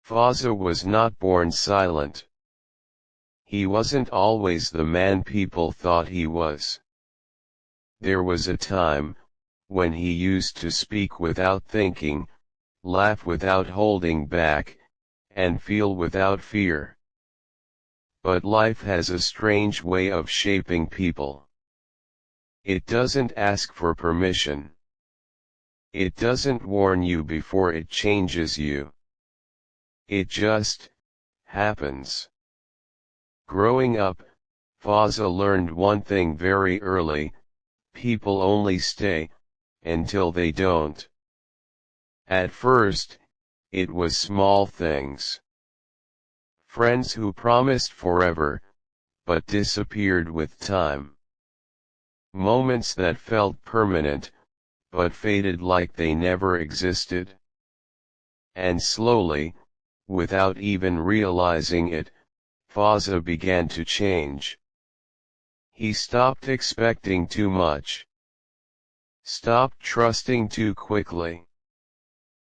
Fazza was not born silent. He wasn't always the man people thought he was. There was a time when he used to speak without thinking, laugh without holding back, and feel without fear. But life has a strange way of shaping people. It doesn't ask for permission. It doesn't warn you before it changes you. It just happens. Growing up, Fazza learned one thing very early: people only stay until they don't. At first, it was small things. Friends who promised forever, but disappeared with time. Moments that felt permanent, but faded like they never existed. And slowly, without even realizing it, Fazza began to change. He stopped expecting too much. Stopped trusting too quickly.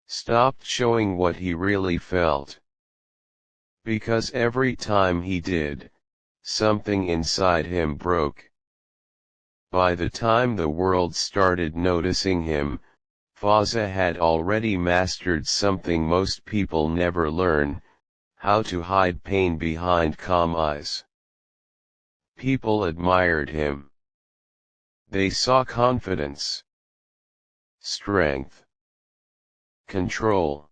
Stopped showing what he really felt. Because every time he did, something inside him broke. By the time the world started noticing him, Fazza had already mastered something most people never learn: how to hide pain behind calm eyes. People admired him. They saw confidence, strength, control.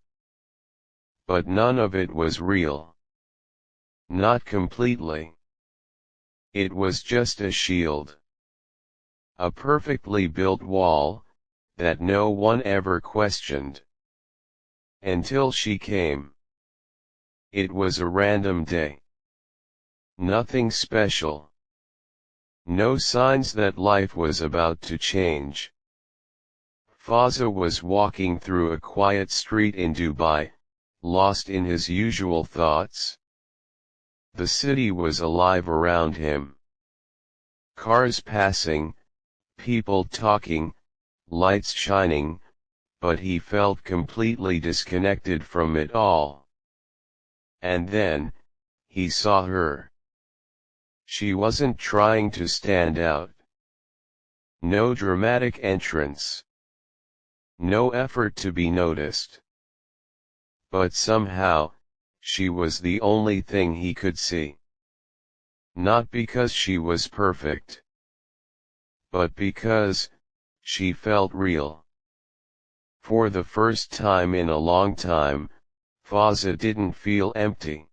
But none of it was real. Not completely. It was just a shield. A perfectly built wall that no one ever questioned. Until she came. It was a random day. Nothing special. No signs that life was about to change. Fazza was walking through a quiet street in Dubai, lost in his usual thoughts. The city was alive around him. Cars passing, people talking, lights shining, but he felt completely disconnected from it all. And then, he saw her. She wasn't trying to stand out. No dramatic entrance. No effort to be noticed. But somehow, she was the only thing he could see. Not because she was perfect, but because she felt real. For the first time in a long time, Fazza didn't feel empty.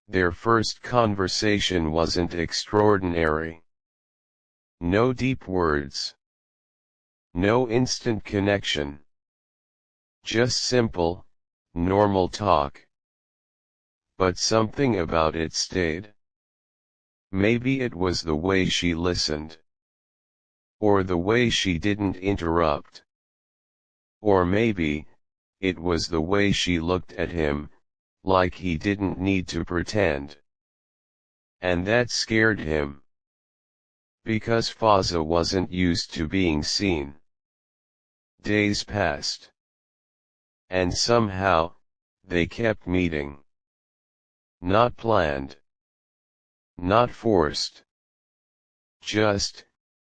Their first conversation wasn't extraordinary. No deep words. No instant connection. Just simple, normal talk. But something about it stayed. Maybe it was the way she listened. Or the way she didn't interrupt. Or maybe it was the way she looked at him, like he didn't need to pretend. And that scared him. Because Fazza wasn't used to being seen. Days passed. And somehow, they kept meeting. Not planned. Not forced. Just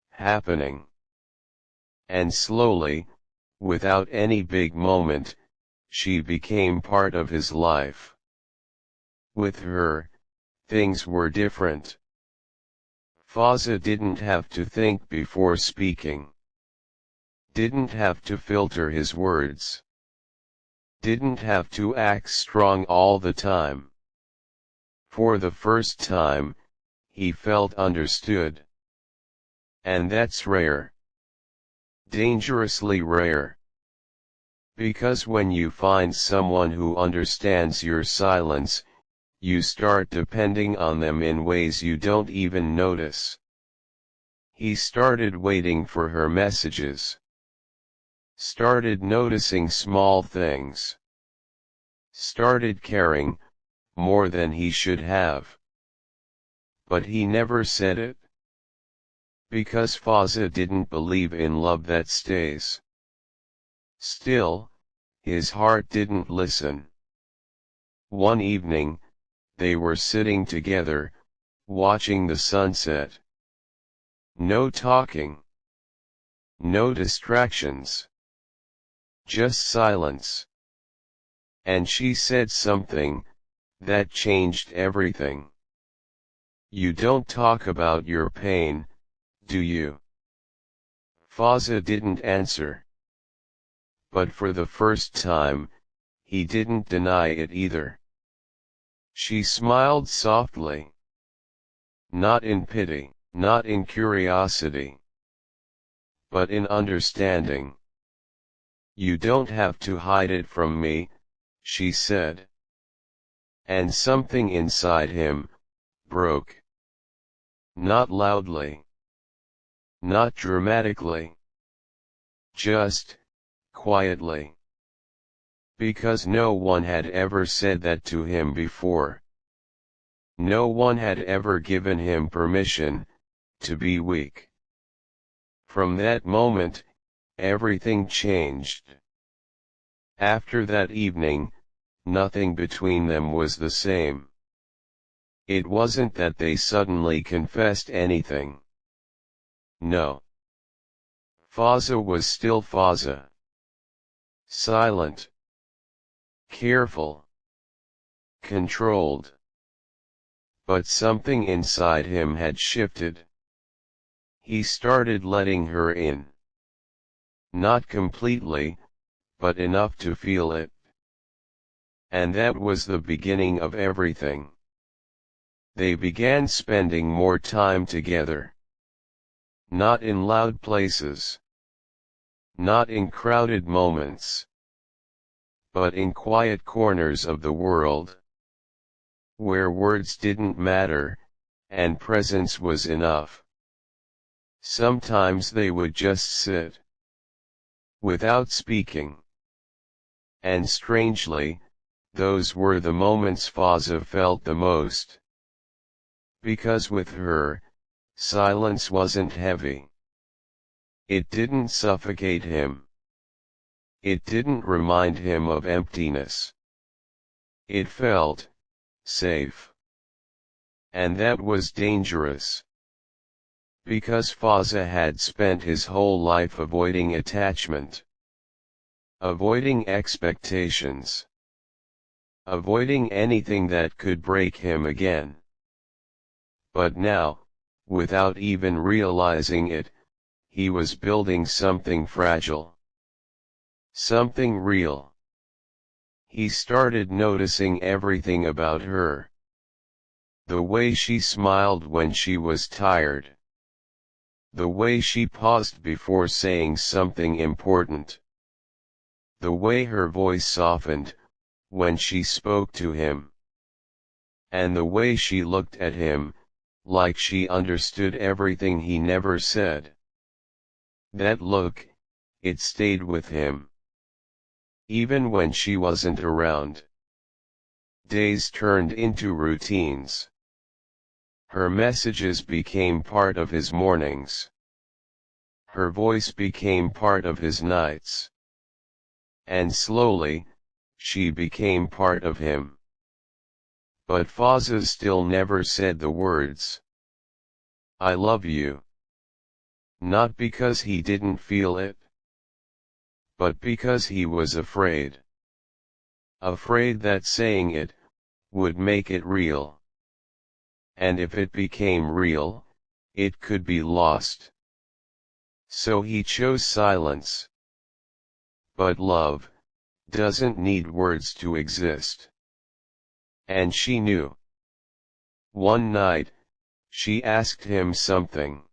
happening. And slowly, without any big moment, she became part of his life. With her, things were different. Fazza didn't have to think before speaking. Didn't have to filter his words. Didn't have to act strong all the time. For the first time, he felt understood. And that's rare. Dangerously rare. Because when you find someone who understands your silence, you start depending on them in ways you don't even notice. He started waiting for her messages. Started noticing small things. Started caring, more than he should have. But he never said it. Because Fazza didn't believe in love that stays. Still, his heart didn't listen. One evening, they were sitting together, watching the sunset. No talking. No distractions. Just silence. And she said something that changed everything. "You don't talk about your pain, do you?" Fazza didn't answer. But for the first time, he didn't deny it either. She smiled softly. Not in pity, not in curiosity, but in understanding. "You don't have to hide it from me," she said. And something inside him broke. Not loudly. Not dramatically. Just quietly. Because no one had ever said that to him before. No one had ever given him permission to be weak. From that moment, everything changed. After that evening, nothing between them was the same. It wasn't that they suddenly confessed anything. No. Fazza was still Fazza. Silent. Careful. Controlled. But something inside him had shifted. He started letting her in. Not completely, but enough to feel it. And that was the beginning of everything. They began spending more time together. Not in loud places. Not in crowded moments. But in quiet corners of the world. Where words didn't matter, and presence was enough. Sometimes they would just sit. Without speaking. And strangely, those were the moments Fazza felt the most. Because with her, silence wasn't heavy. It didn't suffocate him. It didn't remind him of emptiness. It felt safe. And that was dangerous. Because Fazza had spent his whole life avoiding attachment. Avoiding expectations. Avoiding anything that could break him again. But now, without even realizing it, he was building something fragile. Something real. He started noticing everything about her. The way she smiled when she was tired. The way she paused before saying something important. The way her voice softened when she spoke to him. And the way she looked at him, like she understood everything he never said. That look, it stayed with him. Even when she wasn't around. Days turned into routines. Her messages became part of his mornings. Her voice became part of his nights. And slowly, she became part of him. But Fazza still never said the words, "I love you." Not because he didn't feel it, but because he was afraid. Afraid that saying it would make it real. And if it became real, it could be lost. So he chose silence. But love doesn't need words to exist. And she knew. One night, she asked him something.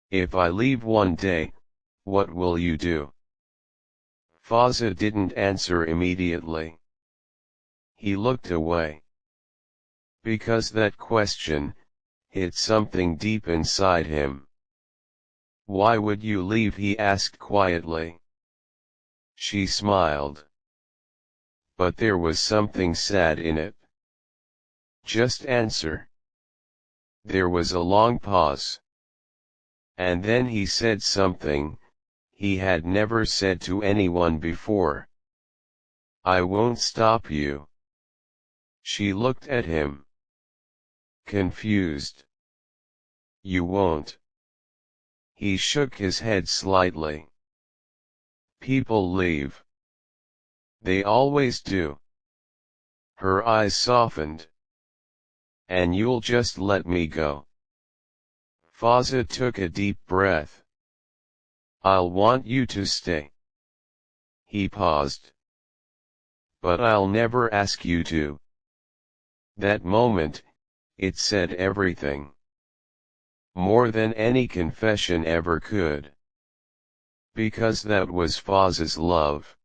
"If I leave one day, what will you do?" Fazza didn't answer immediately. He looked away. Because that question hit something deep inside him. "Why would you leave?" he asked quietly. She smiled. But there was something sad in it. "Just answer." There was a long pause. And then he said something he had never said to anyone before. "I won't stop you." She looked at him, confused. You won't. He shook his head slightly. People leave. They always do. Her eyes softened. And you'll just let me go? Fazza took a deep breath. I'll want you to stay. He paused. But I'll never ask you to. That moment, it said everything. More than any confession ever could. Because that was Fazza's love.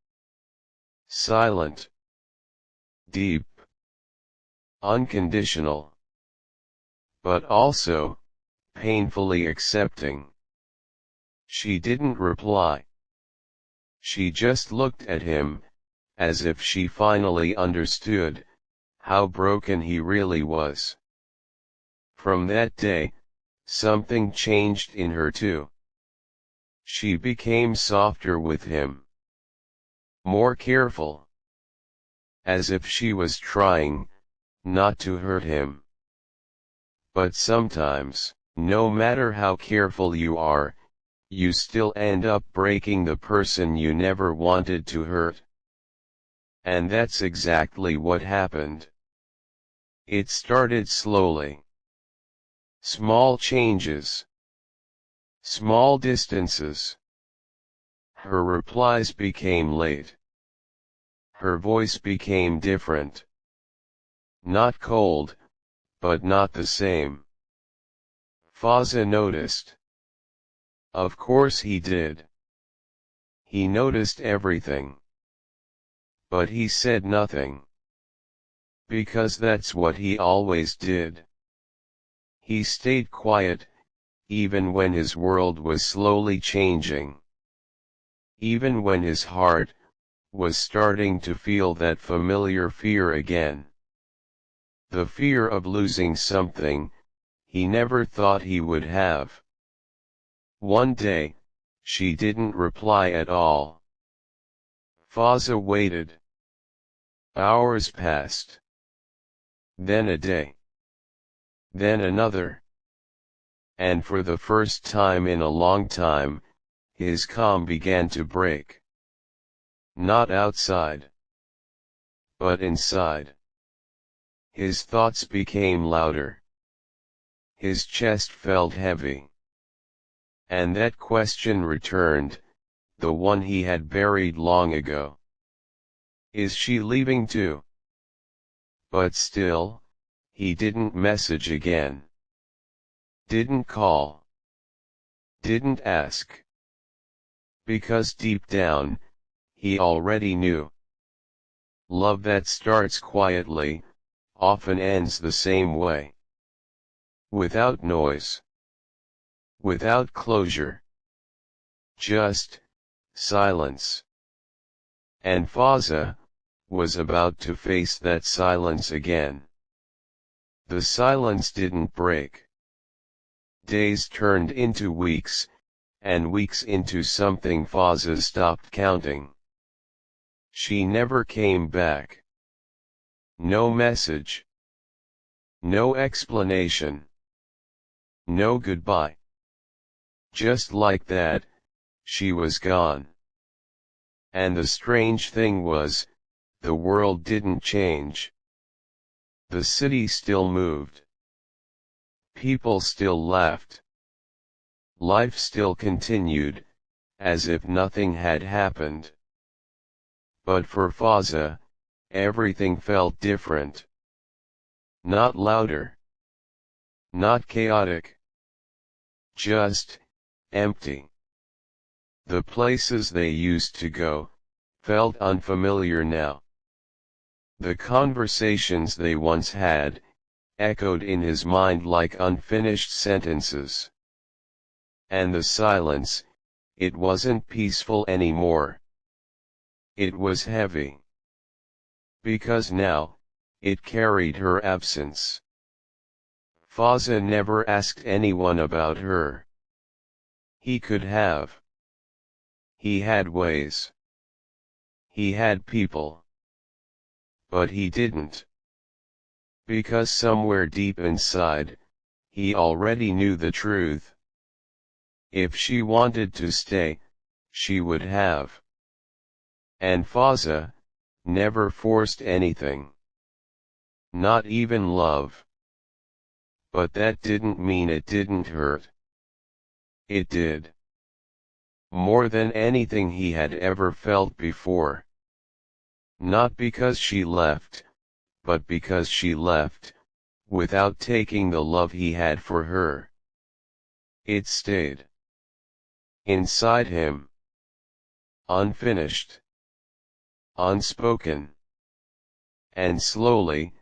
Silent. Deep. Unconditional. But also, painfully accepting. She didn't reply. She just looked at him, as if she finally understood how broken he really was. From that day, something changed in her too. She became softer with him. More careful. As if she was trying not to hurt him. But sometimes, no matter how careful you are, you still end up breaking the person you never wanted to hurt. And that's exactly what happened. It started slowly. Small changes. Small distances. Her replies became late. Her voice became different. Not cold, but not the same. Fazza noticed. Of course he did. He noticed everything. But he said nothing. Because that's what he always did. He stayed quiet, even when his world was slowly changing. Even when his heart was starting to feel that familiar fear again. The fear of losing something he never thought he would have. One day, she didn't reply at all. Fazza waited. Hours passed. Then a day. Then another. And for the first time in a long time, his calm began to break. Not outside, but inside. His thoughts became louder. His chest felt heavy. And that question returned, the one he had buried long ago. Is she leaving too? But still, he didn't message again. Didn't call. Didn't ask. Because deep down, he already knew. Love that starts quietly, often ends the same way. Without noise. Without closure. Just silence. And Fazza was about to face that silence again. The silence didn't break. Days turned into weeks, and weeks into something Fazza stopped counting. She never came back. No message. No explanation. No goodbye. Just like that, she was gone. And the strange thing was, the world didn't change. The city still moved. People still laughed. Life still continued, as if nothing had happened. But for Fazza, everything felt different. Not louder. Not chaotic. Just empty. The places they used to go felt unfamiliar now. The conversations they once had echoed in his mind like unfinished sentences. And the silence, it wasn't peaceful anymore. It was heavy. Because now, it carried her absence. Fazza never asked anyone about her. He could have. He had ways. He had people. But he didn't. Because somewhere deep inside, he already knew the truth. If she wanted to stay, she would have. And Fazza never forced anything. Not even love. But that didn't mean it didn't hurt. It did. More than anything he had ever felt before. Not because she left, but because she left, without taking the love he had for her. It stayed inside him. Unfinished. Unspoken. And slowly,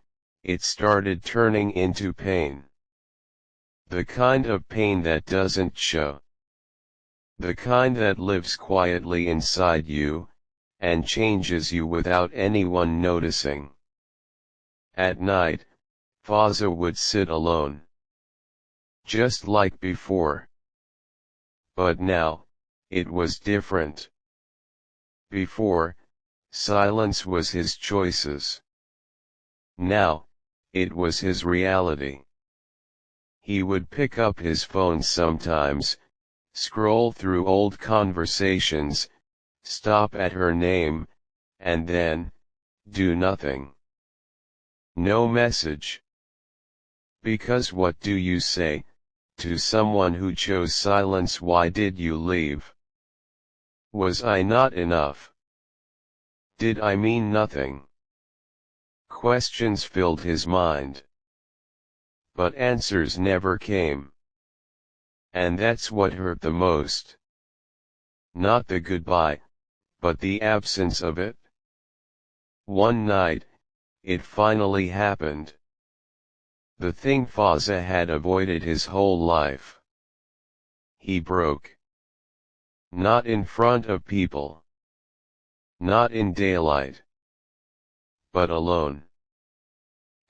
it started turning into pain. The kind of pain that doesn't show. The kind that lives quietly inside you, and changes you without anyone noticing. At night, Fazza would sit alone. Just like before. But now, it was different. Before, silence was his choices. Now, it was his reality. He would pick up his phone sometimes, scroll through old conversations, stop at her name, and then, do nothing. No message. Because what do you say to someone who chose silence? Why did you leave? Was I not enough? Did I mean nothing? Questions filled his mind. But answers never came. And that's what hurt the most. Not the goodbye, but the absence of it. One night, it finally happened. The thing Fazza had avoided his whole life. He broke. Not in front of people. Not in daylight. But alone.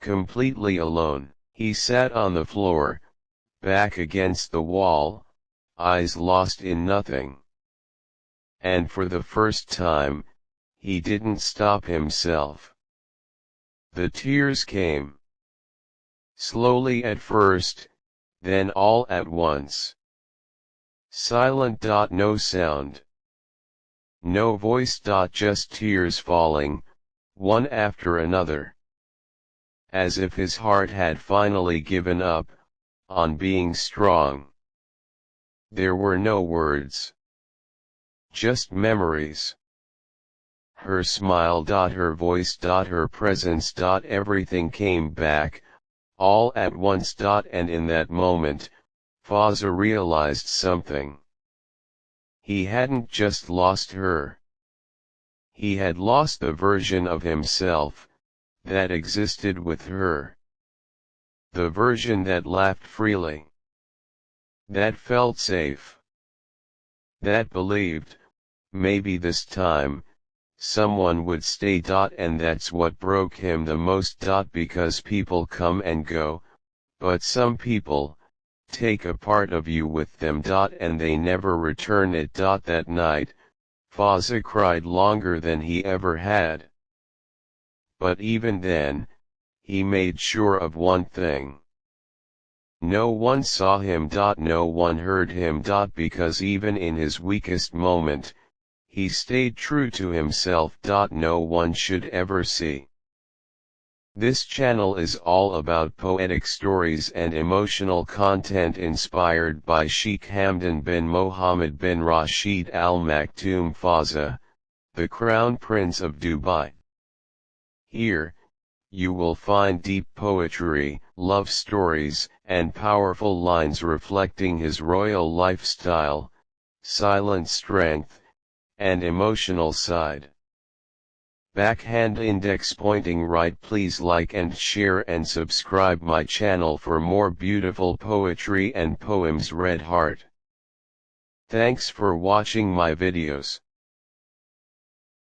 Completely alone. He sat on the floor, back against the wall, eyes lost in nothing. And for the first time, he didn't stop himself. The tears came. Slowly at first, then all at once. Silent. No sound. No voice. Just tears falling, one after another. As if his heart had finally given up on being strong. There were no words. Just memories. Her smile. Her voice. Her presence. Everything came back, all at once. And in that moment, Fazza realized something. He hadn't just lost her. He had lost the version of himself that existed with her. The version that laughed freely. That felt safe. That believed, maybe this time, someone would stay. And that's what broke him the most. Because people come and go, but some people take a part of you with them. And they never return it. That night, Fazza cried longer than he ever had. But even then, he made sure of one thing. No one saw him. No one heard him. Because even in his weakest moment, he stayed true to himself. No one should ever see. This channel is all about poetic stories and emotional content inspired by Sheikh Hamdan bin Mohammed bin Rashid Al Maktoum Fazza, the Crown Prince of Dubai. Here, you will find deep poetry, love stories, and powerful lines reflecting his royal lifestyle, silent strength, and emotional side. Backhand index pointing right. Please like and share and subscribe my channel for more beautiful poetry and poems. Red heart. Thanks for watching my videos.